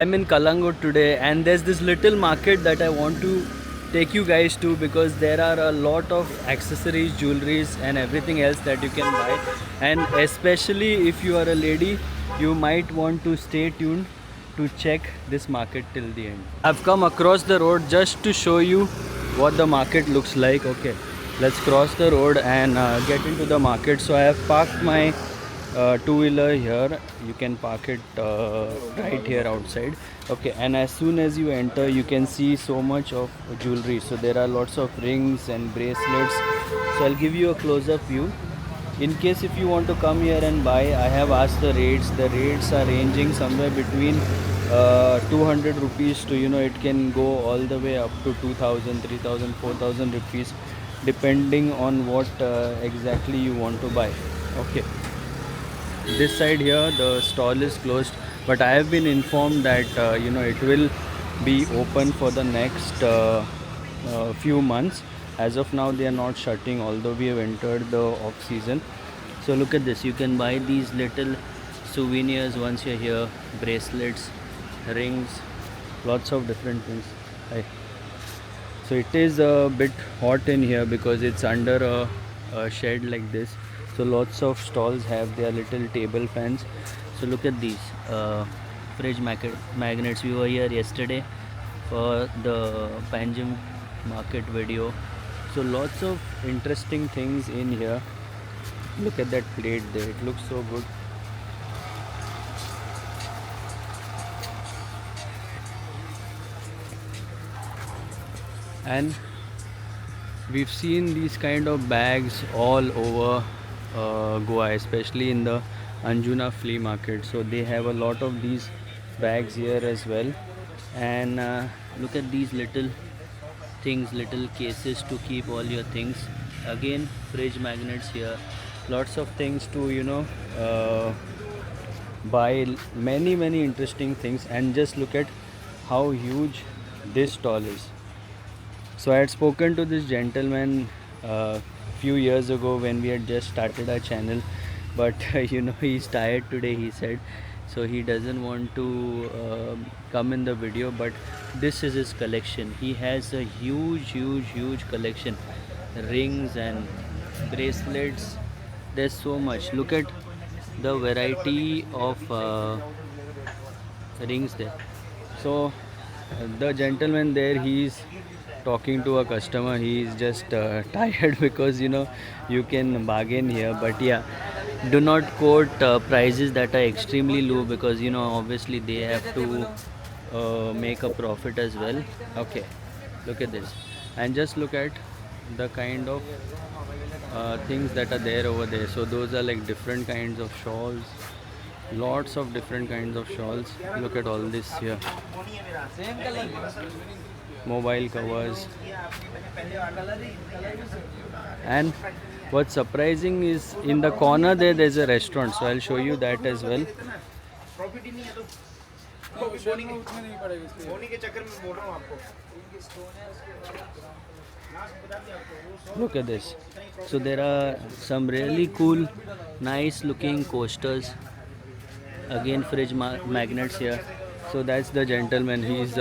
I'm in Kalangut today, and there's this little market that I want to take you guys to because there are a lot of accessories, jewelries, and everything else that you can buy. And especially if you are a lady, you might want to stay tuned to check this market till the end. I've come across the road just to show you what the market looks like. Okay, let's cross the road and get into the market. So I have parked my two-wheeler here. You can park it right here outside. Okay, and as soon as you enter you can see so much of jewelry. So there are lots of rings and bracelets. So I'll give you a close-up view. In case if you want to come here and buy, I have asked the rates. The rates are ranging somewhere between 200 rupees to, it can go all the way up to 2000, 3000, 4000 rupees depending on what exactly you want to buy. Okay, this side here the stall is closed, but I have been informed that it will be open for the next few months. As of now they are not shutting, although we have entered the off season. So look at this, you can buy these little souvenirs once you're here, bracelets, rings, lots of different things. Hi. So it is a bit hot in here because it's under a shed like this. So lots of stalls have their little table fans. So look at these fridge magnets. We were here yesterday for the Panjim market video. So lots of interesting things in here. Look at that plate there, it looks so good. And we've seen these kind of bags all over Goa, especially in the Anjuna flea market. So they have a lot of these bags here as well. And look at these little things, little cases to keep all your things. Again, fridge magnets here, lots of things to buy, many interesting things. And just look at how huge this stall is. So I had spoken to this gentleman few years ago when we had just started our channel, but he's tired today, he said, so he doesn't want to come in the video. But this is his collection. He has a huge collection, rings and bracelets. There's so much. Look at the variety of rings there. So the gentleman there, he's talking to a customer. He's just tired because you can bargain here, but yeah, do not quote prices that are extremely low because obviously they have to make a profit as well. Okay, look at this, and just look at the kind of things that are there over there. So those are like different kinds of shawls, lots of different kinds of shawls. Look at all this here, mobile covers. And what's surprising is in the corner there's a restaurant, so I'll show you that as well. Look at this. So there are some really cool, nice looking coasters. Again, fridge magnets here. So that's the gentleman. He's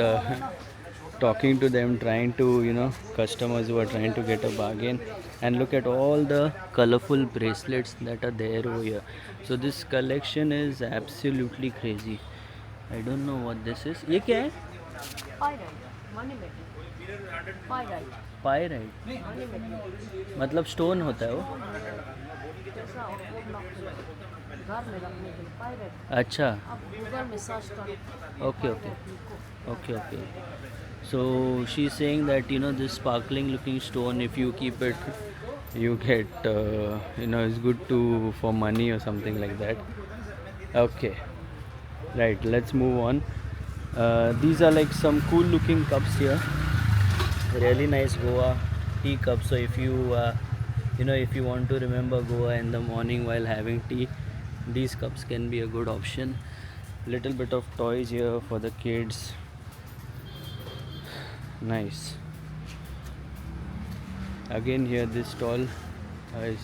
talking to them, trying to customers who are trying to get a bargain. And look at all the colorful bracelets that are there over here. So this collection is absolutely crazy. I don't know what this is. ये क्या है? Pyrite मतलब stone होता है वो? अच्छा, okay. So she's saying that this sparkling looking stone, if you keep it, you get it's good to for money or something like that. Okay, right, let's move on. These are like some cool looking cups here, really nice Goa tea cups. So if you if you want to remember Goa in the morning while having tea, these cups can be a good option. Little bit of toys here for the kids. Nice. Again, here this stall is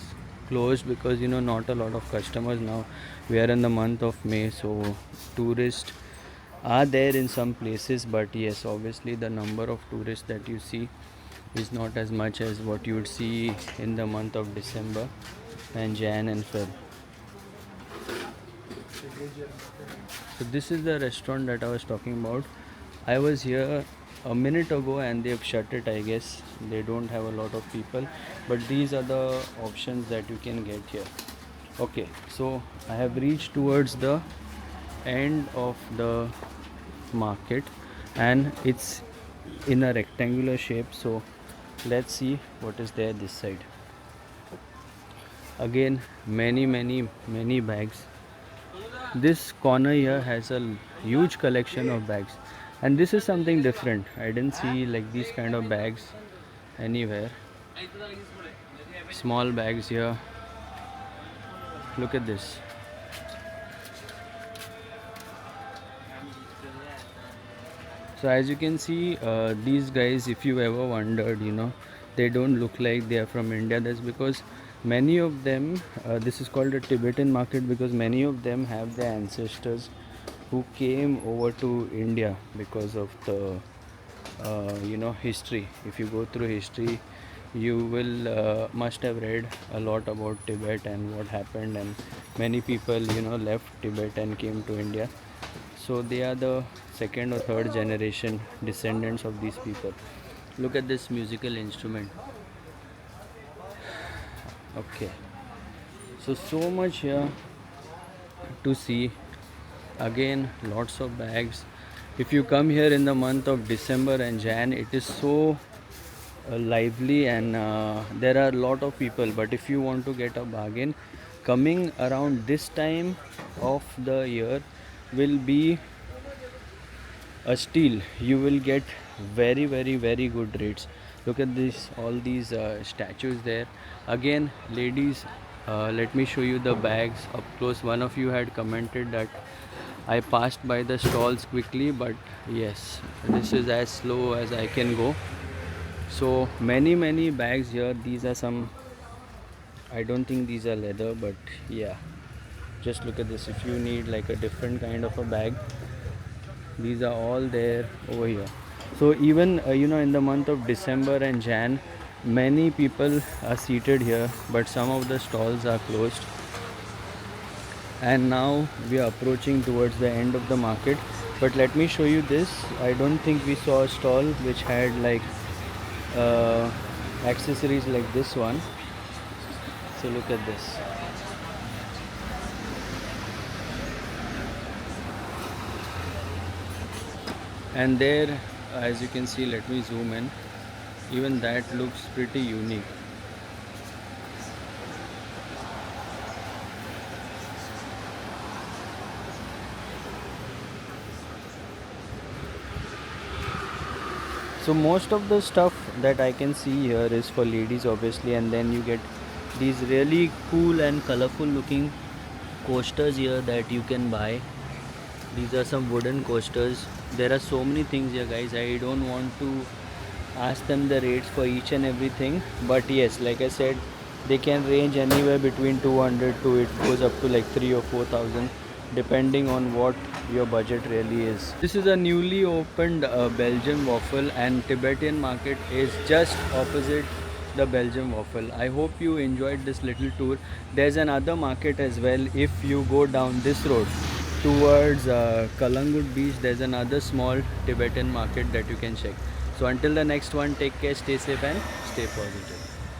closed because not a lot of customers now. We are in the month of May, so tourists are there in some places, but yes, obviously the number of tourists that you see is not as much as what you would see in the month of December and Jan and Feb. So this is the restaurant that I was talking about. I was here a minute ago and they've shut it, I guess. They don't have a lot of people, but these are the options that you can get here. Okay, so I have reached towards the end of the market and it's in a rectangular shape, so let's see what is there this side. Again, many bags. This corner here has a huge collection of bags, and this is something different. I didn't see like these kind of bags anywhere. Small bags here. Look at this. So as you can see, these guys, if you ever wondered, they don't look like they are from India. That's because many of them, this is called a Tibetan market because many of them have their ancestors who came over to India because of the history. If you go through history, you will must have read a lot about Tibet and what happened, and many people left Tibet and came to India. So they are the second or third generation descendants of these people. Look at this musical instrument. Okay, so much here to see. Again, lots of bags. If you come here in the month of December and Jan, it is so lively, and there are a lot of people. But if you want to get a bargain, coming around this time of the year will be a steal. You will get very good rates. Look at this, all these statues there. Again, ladies, let me show you the bags up close. One of you had commented that I passed by the stalls quickly, but yes, this is as slow as I can go. So many bags here. These are some, I don't think these are leather, but yeah, just look at this. If you need like a different kind of a bag, these are all there over here. So even in the month of December and Jan, many people are seated here, but some of the stalls are closed. And now we are approaching towards the end of the market, but let me show you this. I don't think we saw a stall which had like accessories like this one. So look at this. And there, as you can see, let me zoom in, even that looks pretty unique. So most of the stuff that I can see here is for ladies, obviously, and then you get these really cool and colorful looking coasters here that you can buy. These are some wooden coasters. There are so many things here, guys. I don't want to ask them the rates for each and everything, but yes, like I said, they can range anywhere between 200 to it goes up to like 3 or 4,000, depending on what your budget really is. This is a newly opened Belgian waffle, and Tibetan market is just opposite the Belgian waffle. I hope you enjoyed this little tour. There's another market as well. If you go down this road towards Kalangut beach, there's another small Tibetan market that you can check. So until the next one, take care, stay safe and stay positive.